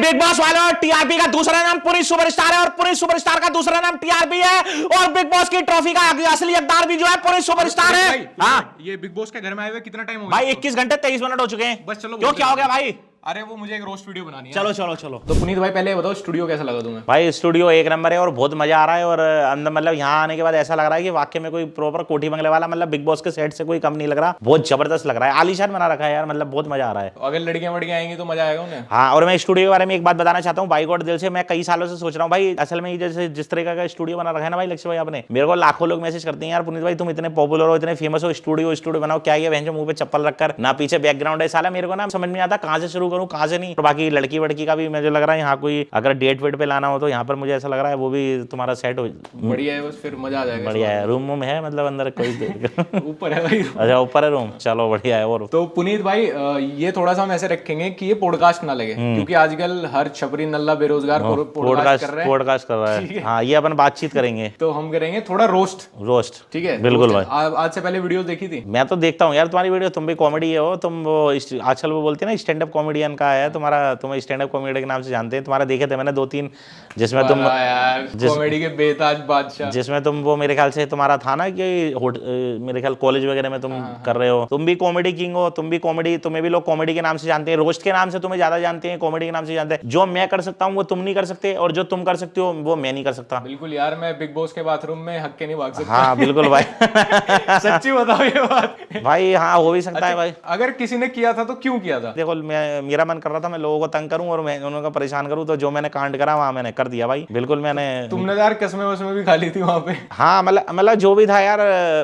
Big boss वालों, TRP का दूसरा नाम पुनीत सुपरस्टार है और पुनीत सुपरस्टार का दूसरा नाम टीआरपी है और बिग बॉस की ट्रॉफी का असली हकदार भी जो है पुनीत सुपरस्टार है। हाँ, ये बिग बॉस के घर में आए हुए कितना टाइम हो गया? भाई 21 घंटे 23 मिनट हो चुके हैं। बस चलो, क्यों, क्या हो गया भाई? अरे वो मुझे एक रोस्ट वीडियो बनानी है। चलो चलो चलो। तो पुनीत भाई पहले बताओ स्टूडियो कैसा लगा तुम्हें? भाई स्टूडियो एक नंबर है और बहुत मजा आ रहा है और अंदर मतलब यहाँ आने के बाद ऐसा लग रहा है कि वाकई में कोई प्रॉपर कोठी बंगले वाला, मतलब बिग बॉस के सेट से कोई कम नहीं लग रहा। बहुत जबरदस्त लग रहा है, आलीशान बना रखा है यार, मतलब बहुत मजा आ रहा है। अगर लड़कियां वड़कियां आएंगी तो मजा आएगा उन्हें। हाँ, और मैं स्टूडियो के बारे में एक बात बताना चाहता हूँ, भाई गॉड दिल से मैं कई सालों से सोच रहा हूँ भाई, असल में जैसे जिस तरीके का स्टूडियो बना रखा है ना भाई लक्ष्य भाई आपने, मेरे को लाखों लोग मैसेज करते हैं यार पुनीत भाई तुम इतने पॉपुलर हो, इतने फेमस हो, स्टूडियो बनाओ। क्या ये बहन मुंह पे चप्पल रखकर, ना पीछे बैकग्राउंड है साला, मेरे को ना समझ नहीं आता कहाँ से शुरू करूँ कहाँ से नहीं। बाकी लड़की वड़की का भी मुझे लग रहा है यहाँ कोई अगर डेट वेट पे लाना हो तो यहाँ पर मुझे ऐसा लग रहा है वो भी तुम्हारा सेट हो। बढ़िया है, बस फिर मजा आ जाएगा। बढ़िया है, रूम वूम है मतलब अंदर कोई ऊपर है भाई। अच्छा ऊपर है रूम, चलो बढ़िया है। और तो पुनीत भाई ये थोड़ा सा हम ऐसे रखेंगे कि ये पॉडकास्ट ना लगे, क्योंकि आजकल हर छपरी नल्ला बेरोजगार पॉडकास्ट कर रहा है। हाँ, ये अपन बातचीत करेंगे तो हम करेंगे थोड़ा रोस्ट। ठीक है, बिल्कुल भाई। आज से पहले वीडियो देखी थी? मैं तो देखता हूँ यार तुम्हारी वीडियो, तुम भी कॉमेडी हो, तुम वो आजकल वो बोलते हैं ना स्टैंड अप कॉमेडियन का है तुम्हारा, तुम्हें स्टैंड अप कॉमेडी के नाम से जानते हैं। तुम्हारा देखे थे मैंने 2-3 जिसमें तुम कॉमेडी के बेताज बादशाह, जिसमें तुम वो मेरे ख्याल से तुम्हारा था ना कि मेरे ख्याल कॉलेज वगैरह में तुम कर रहे हो। तुम भी कॉमेडी किंग हो, तुम भी कॉमेडी, तुम्हें भी लोग कॉमेडी के नाम से जानते हैं, रोस्ट के नाम से तुम्हें ज्यादा जानते हैं, कॉमेडी के नाम से जानते हैं। जो मैं कर सकता हूँ वो तुम नहीं कर सकते और जो तुम कर सकते हो वो मैं नहीं कर सकता। बिल्कुल यार, मैं बिग बॉस के बाथरूम में हक के नहीं भाग सकता। हाँ बिल्कुल भाई। सच्ची बताओ ये बात भाई। हाँ, हो भी सकता है भाई। अगर किसी ने किया था तो क्यों किया था? देखो मेरा मन कर रहा था मैं लोगों को तंग करूं और मैं उनको परेशान करूं, तो जो मैंने कांड करा वहां मैंने कर दिया भाई। बिल्कुल मैंने। तुमने यार कसमें वसमें भी खा ली थी वहां पे। हाँ, मतलब जो भी था यार,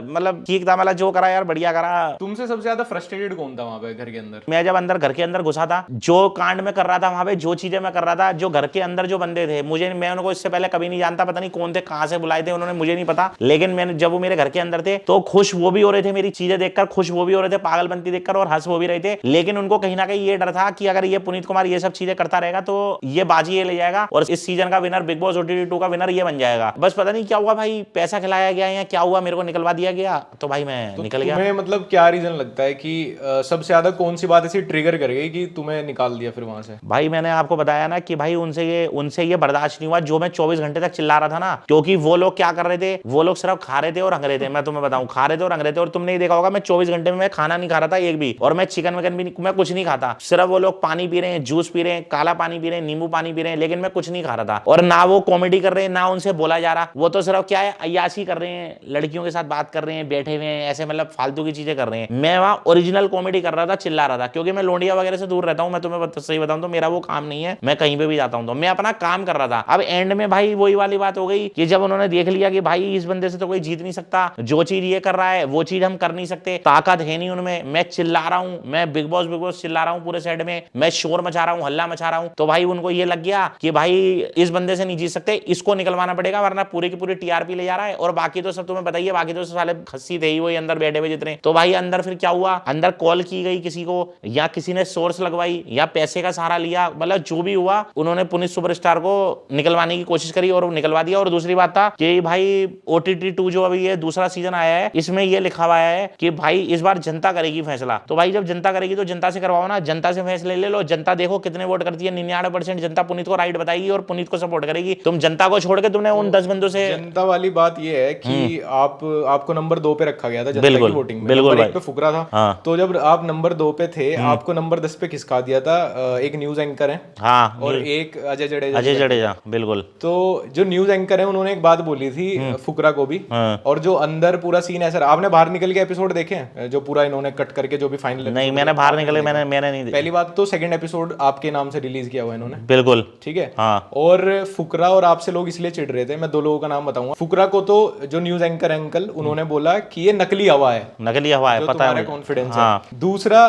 मतलब ठीक था, मतलब जो करा यार बढ़िया करा। तुमसे सबसे ज्यादा फ्रस्ट्रेटेड कौन था वहां पे घर के अंदर? मैं जब घर के अंदर घुसा था, जो कांड में कर रहा था वहां पे, जो चीजें मैं कर रहा था, जो घर के अंदर जो बंदे थे, मैं उनको इससे पहले कभी नहीं जानता, पता नहीं कौन थे, कहां से बुलाए थे उन्होंने, मुझे नहीं पता। लेकिन मैंने जब वो मेरे घर के अंदर थे तो खुश वो भी हो रहे थे मेरी चीजें देखकर, खुश वो भी हो रहे थे पागलपंती देखकर और हंस वो भी रहे थे। लेकिन उनको कहीं ना कहीं ये डर था कि अगर ये पुनीत कुमार ये सब चीजें करता रहेगा तो ये बाजी ये ले जाएगा और इस सीजन का विनर, बिग बॉस OTT 2 का विनर ये बन जाएगा। बस पता नहीं क्या हुआ भाई, पैसा खिलाया गया या क्या हुआ, मेरे को निकलवा दिया गया तो भाई मैं निकल गया। तुम्हें मतलब क्या रीजन लगता है कि सबसे ज्यादा कौन सी बात ऐसी ट्रिगर कर गई कि तुम्हें निकाल दिया फिर वहां से? भाई मैंने आपको बताया ना कि भाई उनसे ये बर्दाश्त नहीं हुआ जो मैं 24 घंटे तक चिल्ला रहा था ना, क्योंकि वो लोग क्या कर रहे थे, वो लोग सिर्फ खा रहे थे और हंग रहे थे। मैं तुम्हें बताऊं, खा रहे थे और हंग रहे थे। और तुमने ही देखा होगा मैं 24 घंटे में मैं खाना नहीं खा रहा था एक भी, और मैं चिकन विकन भी मैं कुछ नहीं खाता। सिर्फ वो लोग पानी पी रहे हैं, जूस पी रहे हैं, काला पानी पी रहे हैं, नींबू पानी पी रहे हैं, लेकिन मैं कुछ नहीं खा रहा था। और ना वो कॉमेडी कर रहे हैं ना उनसे बोला जा रहा, वो तो सिर्फ क्या है अय्याशी कर रहे हैं, लड़कियों के साथ बात कर रहे हैं, बैठे हुए हैं ऐसे, मतलब फालतू की चीजें कर रहे हैं। मैं वहां ओरिजिनल कॉमेडी कर रहा था, चिल्ला रहा था, क्योंकि मैं लोंडिया वगैरह से दूर रहता हूं। मैं तुम्हें सही बताऊं तो मेरा वो काम नहीं है, मैं कहीं पे भी जाता हूं तो मैं अपना काम कर रहा था। अब एंड में भाई वही वाली बात हो गई कि जब उन्होंने देख लिया कि भाई इस बंदे से तो कोई जीत नहीं सकता, जो चीज ये कर रहा है वो चीज हम कर नहीं सकते, ताकत है नहीं उनमें, मैं चिल्ला रहा हूं, मैं बिग बॉस चिल्ला रहा हूं पूरे साइड में, मैं शोर मचा रहा हूं, हल्ला मचा रहा हूं, तो भाई उनको ये लग गया कि भाई इस बंदे से नहीं जीत सकते, इसको निकलवाना पड़ेगा वरना पूरी की पूरी टीआरपी ले जा रहा है। और बाकी तो सब तुम्हें बताइए, बाकी तो साले खस्सी थे ही वही अंदर बैठे हुए जितने। तो भाई अंदर फिर क्या हुआ, अंदर कॉल की गई किसी को या किसी ने सोर्स लगवाई या पैसे का सहारा लिया, मतलब जो भी हुआ उन्होंने पुनीत सुपरस्टार को निकलवाने की कोशिश करी और निकलवा दिया। और दूसरी बात था कि भाई OTT 2 जो अभी ये दूसरा सीजन आया है इसमें ये लिखा हुआ है कि भाई इस बार जनता करेगी फैसला। तो भाई जब जनता करेगी तो जनता से करवाओ ना, जनता से फैसले ले लो। जनता देखो कितने वोट करती है, 99% जनता पुनीत को राइट बताएगी और पुनीत को सपोर्ट करेगी। तुम जनता को छोड़ के तुमने उन 10 बंदों से, जनता वाली बात ये है कि आपको नंबर 2 पे रखा गया था जनता की वोटिंग में, बिल्कुल नंबर 1 पे फुकरा था। हाँ। तो जब आप नंबर 2 पे थे आपको नंबर 10 पे किसका दिया था? एक न्यूज एंकर है हाँ, और एक अजय जडेजा। बिल्कुल। तो जो न्यूज एंकर है उन्होंने एक बात बोली थी फुकरा को भी, और जो अंदर पूरा सीन है सर, आपने बाहर निकल के एपिसोड देखे हैं जो पूरा इन्होंने कट करके जो भी फाइनल? नहीं, मैंने बाहर निकले, मैंने नहीं देखा। पहली बात तो सेकंड एपिसोड आपके नाम से रिलीज किया हुआ इन्होंने, बिल्कुल ठीक है। हाँ। और फुकरा और आपसे लोग इसलिए चिढ़ रहे थे, मैं 2 लोगों का नाम बताऊंगा। फुकरा को तो जो न्यूज एंकर अंकल उन्होंने बोला कि ये नकली हवा है, नकली हवा है, पता है, कॉन्फिडेंस है। दूसरा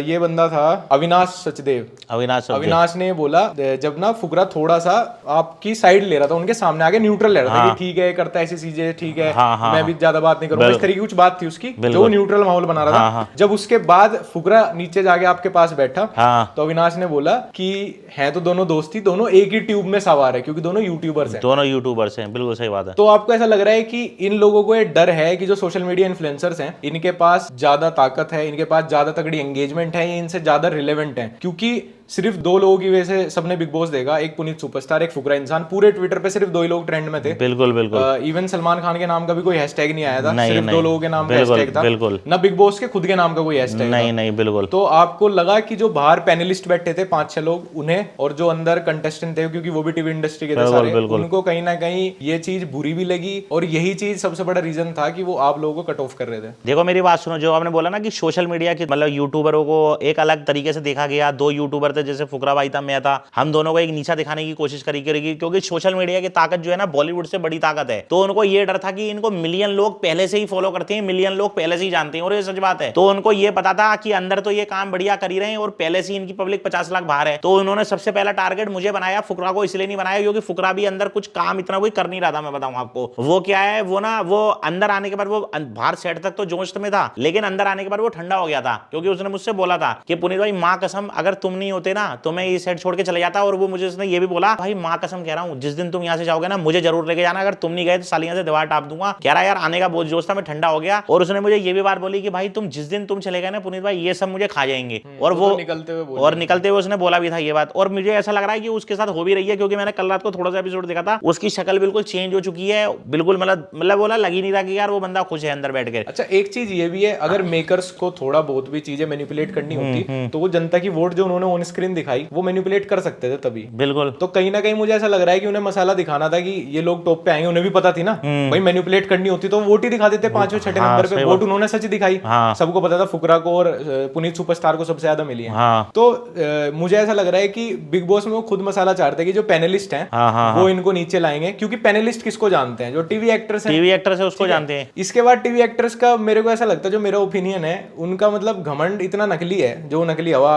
ये बंदा था अविनाश सचदेव, अविनाश ने बोला जब ना फुकरा थोड़ा सा आपकी साइड ले रहा था, उनके सामने आगे न्यूट्रल ले रहा था कि ठीक है करता है ऐसी चीजें, ठीक है मैं भी ज्यादा बात नहीं करूंगा, इस तरीके की कुछ बात थी उसकी, जो न्यूट्रल माहौल बना रहा था। जब उसके बाद फुकरा नीचे जाके आपके पास बैठा तो अविनाश ने बोला कि है तो दोनों दोस्ती, दोनों एक ही ट्यूब में सवार है क्योंकि दोनों यूट्यूबर्स हैं। दोनों यूट्यूबर्स हैं, बिल्कुल सही बात है। तो आपको ऐसा लग रहा है कि इन लोगों को ये डर है कि जो सोशल मीडिया इन्फ्लुएंसर्स हैं इनके पास ज्यादा ताकत है, इनके पास ज्यादा तगड़ी एंगेजमेंट है, ये इनसे ज्यादा रिलेवेंट है, क्योंकि सिर्फ 2 लोगों की वजह से सबने बिग बॉस देखा, एक पुनीत सुपरस्टार, एक फुकरा इंसान। पूरे ट्विटर पे सिर्फ 2 ही लोग ट्रेंड में थे। बिल्कुल बिल्कुल। इवन सलमान खान के नाम का भी कोई हैशटैग नहीं आया था, सिर्फ 2 लोगों के नाम का बिल्कुल, हैशटैग था। बिल्कुल। ना बिग बॉस के खुद के नाम का कोई हैशटैग नहीं नहीं बिल्कुल। तो आपको लगा कि जो बाहर पैनलिस्ट बैठे थे 5-6 लोग, उन्हें, और जो अंदर कंटेस्टेंट थे, क्योंकि वो भी टीवी इंडस्ट्री के थे सारे, उनको कहीं ना कहीं ये चीज बुरी भी लगी, और यही चीज सबसे बड़ा रीजन था कि वो आप लोगों को कट ऑफ कर रहे थे? देखो मेरी बात सुनो, जो आपने बोला ना कि सोशल मीडिया की मतलब यूट्यूबरों को एक अलग तरीके से देखा गया। 2 यूट्यूबर थे, जैसे फुकरा भाई था, मैं था, हम दोनों को एक नीचा दिखाने की कोशिश करेगी, क्योंकि सोशल मीडिया की ताकत जो है ना बॉलीवुड से बड़ी ताकत है। तो उनको ये डर था कि इनको मिलियन लोग पहले से ही फॉलो करते हैं, मिलियन लोग पहले से ही जानते हैं, और ये सच बात है। तो उनको ये पता था कि अंदर तो ये काम बढ़िया कर ही रहे हैं और पहले से इनकी पब्लिक 50 लाख बाहर है। तो उन्होंने सबसे पहला टारगेट मुझे बनाया, फुकरा को इसलिए नहीं बनाया क्योंकि फुकरा भी अंदर कुछ काम इतना कोई कर नहीं रहा था। मैं बताऊं आपको वो क्या है, वो अंदर आने के बाद, वो बाहर सेट तक तो जोश में था, लेकिन अंदर आने के बाद वो ठंडा हो गया था, क्योंकि उसने मुझसे बोला था कि पुनीत भाई मां कसम अगर तुम नहीं होते ना तो मैं ये सेट छोड़ के चले जाता। और वो मुझे उसने ये भी बोला, भाई मां कसम कह रहा हूं जिस दिन तुम यहां से जाओगे ना मुझे जरूर लेके जाना, अगर तुम नहीं गए तो सालियां से दीवार टाप दूंगा। कह रहा यार आने का बहुत जोश था, मैं ठंडा हो गया। और उसने मुझे ये भी बात बोली कि भाई तुम जिस दिन तुम चले गए ना पुनीत भाई ये सब मुझे खा जाएंगे। और वो निकलते हुए उसने बोला भी था ये बात। और मुझे ऐसा लग रहा है कि उसके साथ हो भी रही है, क्योंकि मैंने कल रात को थोड़ा सा एपिसोड देखा था, उसकी शक्ल बिल्कुल चेंज हो चुकी है, बिल्कुल मतलब बोला लग ही नहीं रहा कि यार वो बंदा खुश है अंदर बैठ के। अच्छा एक चीज ये भी है, अगर मेकर्स को थोड़ा बहुत भी चीजें मैनिपुलेट करनी होती तो वो जनता की वोट जो उन्होंने ऑन स्क्रीन दिखाई वो मैनिपुलेट कर सकते थे तभी। बिल्कुल। तो कहीं ना कहीं मुझे ऐसा लग रहा है कि उन्हें मसाला दिखाना था कि ये लोग टॉप पे आएंगे, उन्हें भी पता थी ना भाई मैनिपुलेट करनी होती तो वोट ही दिखा देते 5वें 6ठे नंबर पे। वोट उन्होंने सच दिखाई, सबको पता था फुकरा को और पुनीत सुपरस्टार को सबसे ज्यादा मिली है। तो मुझे ऐसा लग रहा है कि बिग बॉस में वो खुद मसाला चाहते हैं कि जो पैनलिस्ट हैं वो इनको नीचे लाएंगे, क्योंकि पैनलिस्ट किसको जानते हैं, जो टीवी एक्टर्स हैं, टीवी एक्टर्स है उसको जानते हैं। इसके बाद टीवी एक्टर्स का मेरे को ऐसा लगता है, जो मेरा ओपिनियन है, उनका मतलब घमंड इतना नकली है, जो नकली हवा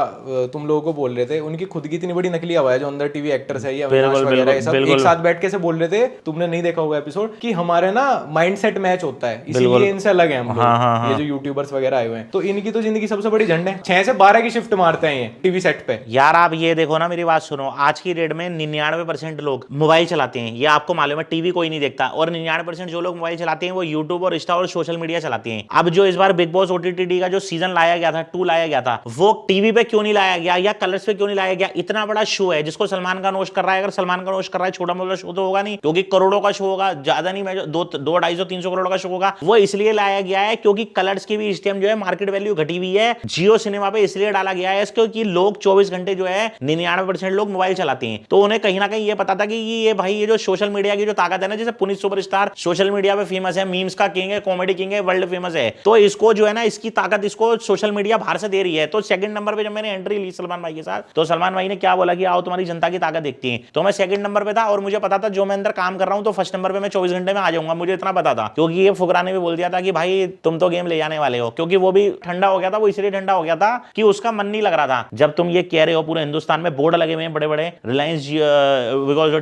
तुम लोगों को बोल रहे थे, उनकी खुद की इतनी बड़ी नकली हवा है जो अंदर टीवी एक्टर्स है या अविनाश वगैरह सब एक साथ बैठ के से बोल रहे थे, तुमने नहीं देखा होगा एपिसोड, कि हमारे ना माइंडसेट मैच होता है, इसीलिए इनसे अलग है हम लोग, ये जो यूट्यूबर्स वगैरह आए हुए हैं। तो इनकी तो जिंदगी सबसे बड़ी झंड है, 6 से 12 की शिफ्ट मारते हैं ये टीवी सेट पे। यार आप ये देखो ना, मेरी बात सुनो, आज की डेट में 99% लोग मोबाइल चलाते हैं, ये आपको मालूम है, टीवी कोई नहीं देखता। और 99% जो लोग मोबाइल चलाते हैं वो यूट्यूब और इंस्टा और सोशल मीडिया चलाते हैं। अब जो इस बार बिग बॉस OTT का जो सीजन लाया गया था 2 लाया गया था, वो टीवी पे क्यों नहीं लाया गया या कलर्स पे क्यों नहीं लाया गया? इतना बड़ा शो है जिसको सलमान खान होस्ट कर रहा है। अगर सलमान खान होस्ट कर रहा है, छोटा मोटा शो तो होगा नहीं, क्योंकि करोड़ों का शो होगा, ज्यादा नहीं, 200-250-300 करोड़ का शो होगा। वो इसलिए लाया गया है क्योंकि कलर्स की भी इस टाइम जो है मार्केट वैल्यू घटी हुई है। जियो सिनेमा पे इसलिए डाला गया है क्योंकि लोग 24 घंटे जो है 99% लोग मोबाइल चलाते हैं। तो उन्हें कहीं ना कहीं ये पता था कि ये भाई ये जो सोशल मीडिया की जो ताकत है ना, जैसे पुनीत सुपरस्टार सोशल मीडिया पे फेमस है, मीम्स का किंग है, कॉमेडी किंग है, वर्ल्ड फेमस है, तो इसको जो है ना इसकी ताकत इसको सोशल मीडिया बाहर से दे रही है। तो सेकंड नंबर पे जब मैंने एंट्री ली सलमान भाई के साथ, तो सलमान भाई ने क्या बोला कि आओ तुम्हारी जनता की ताकत देखती है। तो मैं सेकंड नंबर पे था और मुझे पता था जो मैं अंदर काम कर रहा हूं तो फर्स्ट नंबर पे मैं 24 घंटे में आ जाऊंगा, मुझे इतना पता था। क्योंकि ये फुकरा ने भी बोल दिया था कि भाई तुम तो गेम ले जाने वाले हो, क्योंकि वो भी ठंडा हो गया था। वो इसलिए ठंडा हो गया था कि उसका मन नहीं लग रहा था। जब तुम ये कह रहे हो पूरे हिंदुस्तान में बोर्ड लगे हुए हैं बड़े बड़े रिलायंस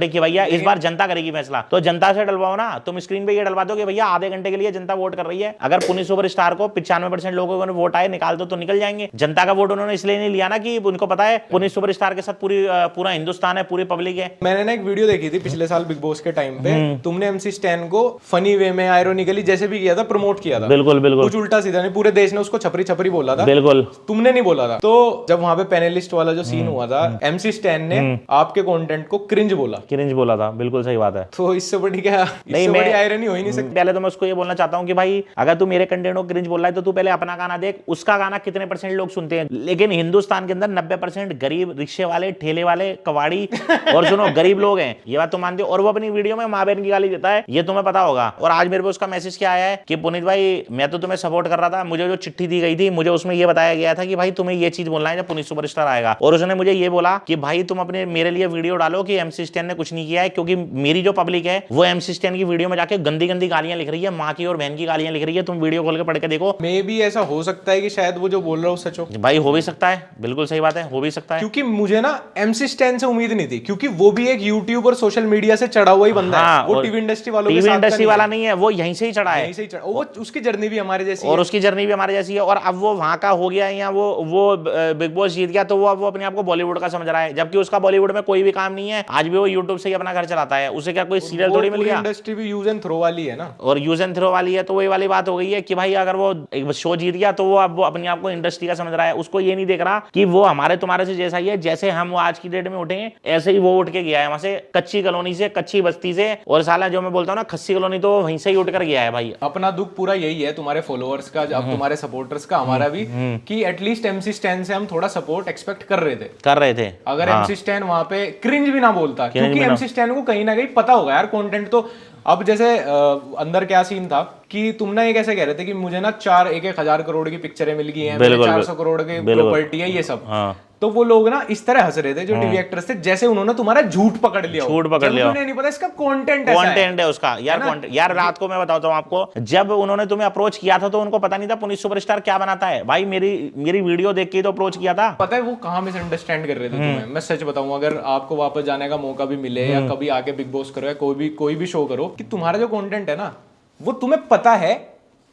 कि भैया इस बार जनता करेगी फैसला, तो जनता से डलवाओ ना। तुम स्क्रीन पे ये डलवा दो कि भैया आधे घंटे के लिए जनता वोट कर रही है। अगर पुनीत सुपरस्टार को 95% लोगों ने वोट आए निकाल दो तो निकल जाएंगे। जनता का वोट उन्होंने इसलिए नहीं लिया ना कि उनको पता है पुनीत सुपरस्टार के साथ पूरा हिंदुस्तान है, पूरी पब्लिक है। मैंने ना एक वीडियो देखी थी पिछले साल बिग बॉस के टाइम पे, तुमने MC स्टैन को फनी वे में आयरोनिकली जैसे भी किया था, प्रमोट किया था। बिल्कुल बिल्कुल, कुछ उल्टा सीधा नहीं, पूरे देश ने उसको छपरी छपरी बोला था। बिल्कुल, तुमने नहीं बोला था। तो जब वहां पे पैनलिस्ट वाला जो सीन हुआ था, MC स्टैन ने आपके कंटेंट को क्रिंज बोला था। बिल्कुल सही बात है। तो इससे बड़ी क्या, इससे बड़ी आयरनी हो ही नहीं सकती। पहले तो मैं उसको ये बोलना चाहता हूँ कि भाई अगर तू मेरे कंटेंट को क्रिंज बोल रहा है तो तू पहले अपना गाना देख, उसका गाना कितने % लोग सुनते हैं। लेकिन हिंदुस्तान के अंदर 90% गरीब रिक्शे वाले, ठेले वाले, कवाड़ी और सुनो गरीब लोग हैं, ये बात तो मानते हो। और वो अपनी वीडियो में माँ बहन की गाली देता है, ये तुम्हें पता होगा। और आज मेरे को उसका मैसेज क्या आया है कि पुनीत भाई मैं तो तुम्हें सपोर्ट कर रहा था, मुझे जो चिट्ठी दी गई थी मुझे उसमें ये बताया गया था कि भाई तुम्हें ये चीज बोलना है जब पुनीत सुपरस्टार आएगा। और उसने मुझे ये बोला कि भाई तुम अपने मेरे लिए वीडियो डालो कि MC स्टैन ने कुछ नहीं किया है, क्योंकि मेरी जो पब्लिक है वो MC स्टैन की वीडियो में जाके गंदी गंदी गालियां लिख रही है, माँ की और बहन की गालियां लिख रही है। तुम वीडियो खोल के पढ़ के देखो। मे भी ऐसा हो सकता है कि शायद वो जो बोल रहा हूँ सच हो। भाई हो भी सकता है, बिल्कुल सही बात है, हो भी सकता है। क्योंकि मुझे ना MC स्टैन से उम्मीद नहीं थी, क्योंकि वो भी एक यूट्यूब और सोशल मीडिया से चढ़ा हुआ ही बंदा है। वो टीवी इंडस्ट्री वालों के साथ इंडस्ट्री वाला नहीं है, वो यहीं से ही चढ़ा है, यहीं से ही चढ़ा। वो उसकी जर्नी भी हमारे जैसी और उसकी जर्नी भी हमारे जैसी है। और अब वो वहां का हो गया या वो बिग बॉस जीत गया तो वो अब वो अपने आप को बॉलीवुड का समझ रहा है, जबकि उसका बॉलीवुड में कोई भी काम नहीं है। आज भी वो यूट्यूब से ही अपना घर चलाता है, उसे क्या कोई सीरियल थोड़ी मिल गया। इंडस्ट्री भी यूज एंड थ्रो वाली है ना, और यूज एंड थ्रो वाली है। तो वही वाली बात हो गई है कि भाई अगर वो शो जीत गया तो वो अब वो अपने आप को इंडस्ट्री का समझ रहा है। उसको ये नहीं देख रहा कि वो हमारे तुम्हारे हमारे से जैसा ही है, जैसे हम वो आज की डेट में उठे हैं ऐसे ही वो उठ के गया है वहां से, कच्ची कॉलोनी से, कच्ची बस्ती से। और साला जो मैं बोलता हूँ ना खस्सी कॉलोनी, तो वहीं से ही उठ कर गया है भाई। अपना दुख पूरा यही है तुम्हारे फॉलोअर्स का, अब तुम्हारे सपोर्टर्स का, हमारा भी, कि एटलीस्ट MC स्टैन से हम थोड़ा सपोर्ट एक्सपेक्ट कर रहे थे। अगर MC स्टैन वहां पे क्रिंज भी ना बोलता, क्योंकि MC स्टैन को कहीं ना कहीं पता होगा यार कंटेंट तो। अब जैसे अंदर क्या सीन था कि तुम ना ये कैसे कह रहे थे कि मुझे ना 1,000 करोड़ की पिक्चरें मिल गई हैं, 400 करोड़ की प्रॉपर्टी है, ये सब। तो वो लोग ना इस तरह हंस रहे थे जो टीवी एक्टर्स थे, जैसे उन्होंने तुम्हारा झूठ पकड़ लिया। उन्हें नहीं पता इसका कंटेंट है उसका यार रात को मैं बताता हूँ आपको, जब उन्होंने तुम्हें अप्रोच किया था तो उनको पता नहीं था पुनीत सुपरस्टार क्या बनाता है भाई। मेरी वीडियो देख के तो अप्रोच किया था। पता है वो कहाँ मिसअंडरस्टैंड कर रहे थे तुम्हें। मैं सच बताऊं, अगर आपको वापस जाने का मौका भी मिले या कभी आके बिग बॉस करो या कोई भी शो करो, कि तुम्हारा जो कंटेंट है ना वो तुम्हें पता है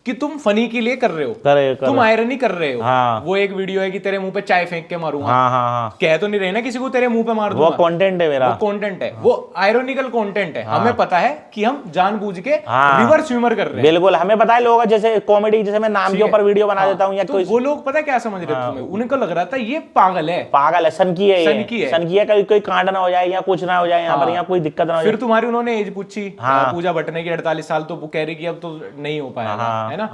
कि तुम फनी के लिए कर रहे हो, तुम आयरनी कर रहे हो। हाँ। वो एक वीडियो है कि तेरे मुंह पे चाय फेंक के मारूंगा। हाँ। कह तो नहीं रहे ना किसी को तेरे मुंह पे मार दूंगा। वो कंटेंट है मेरा, वो कंटेंट है, वो आयरोनिकल कंटेंट है। हमें पता है कि हम जानबूझ के रिवर्स ह्यूमर कर रहे हैं। बिल्कुल हमें पता है। लोग जैसे कॉमेडी, जैसे मैं नाम के ऊपर वीडियो बना देता हूँ या तो वो लोग पता है क्या समझ रहे थे तुम्हें, उनको लग रहा था ये पागल है, सनकी है, कोई कांड ना हो जाए या कुछ ना हो जाए यहाँ पर, यहाँ कोई दिक्कत ना हो जाए। फिर तुम्हारी उन्होंने एज पूछी पूजा भट्ट ने की 48 साल, तो वो कह रही कि अब तो नहीं हो पाएगा, है ना।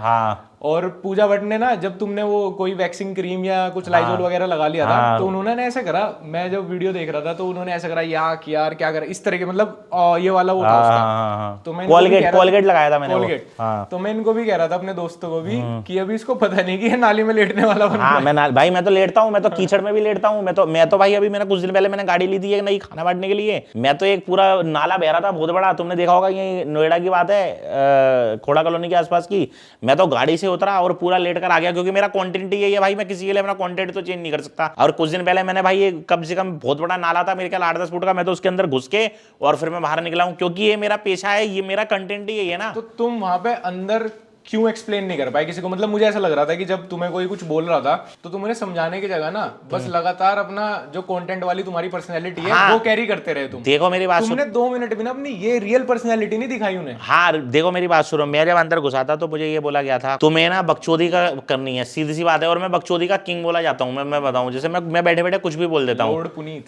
और पूजा भट्ट ने ना, जब तुमने वो कोई वैक्सिंग क्रीम या कुछ लाइजोल वगैरह लगा लिया था, तो उन्होंने ऐसा करा, मैं जब वीडियो देख रहा था तो उन्होंने ऐसा करा यार क्या करा, इस तरह के, मतलब ये वाला वो था उसका। तो मैं कोलगेट लगाया था मैंने, कोलगेट। तो मैं इनको भी कह रहा था अपने दोस्तों को भी कि अभी इसको पता नहीं कि नाली में लेटने वाला बन रहा है। भाई मैं तो लेटता हूँ, मैं तो कीचड़ में भी लेटता हूँ। मैं तो भाई अभी मैंने कुछ दिन पहले मैंने गाड़ी ली थी एक नई खाना बांटने के लिए, मैं तो एक पूरा नाला बह रहा था बहुत बड़ा, तुमने देखा होगा, ये नोएडा की बात है, खोड़ा कॉलोनी के आसपास की। मैं तो गाड़ी से उतरा और पूरा कर आ गया, क्योंकि मेरा कंटेंट ही है भाई, मैं किसी के लिए अपना कंटेंट तो चेंज नहीं कर सकता। और कुछ दिन पहले मैंने भाई, ये कम से कम बहुत बड़ा नाला था मेरे ख्याल 8-10 फुट का, मैं तो उसके अंदर घुस के और फिर मैं बाहर निकला हूं, क्योंकि ये मेरा पेशा है, ये मेरा कंटेंट ही है ना। तो तुम वहां पे अंदर क्यों एक्सप्लेन नहीं कर पाए किसी को? मतलब मुझे ऐसा लग रहा था कि जब तुम्हें कोई कुछ बोल रहा था तो तुम उन्हें समझाने की जगह ना बस लगातार अपना जो कंटेंट वाली तुम्हारी पर्सनैलिटी है वो कैरी करते रहे तुम। देखो मेरी बात, तुमने 2 मिनट भी ना अपनी ये रियल पर्सनैलिटी नहीं दिखाई उन्हें। हाँ देखो मेरी बात सुनो, मैं जब अंदर घुसा था तो मुझे ये बोला गया था तुम्हें ना बकचोदी का करनी है, सीधी सी बात है। और मैं बकचोदी का किंग बोला जाता हूँ। मैं बताऊँ, जैसे मैं बैठे बैठे कुछ भी बोल देता हूँ,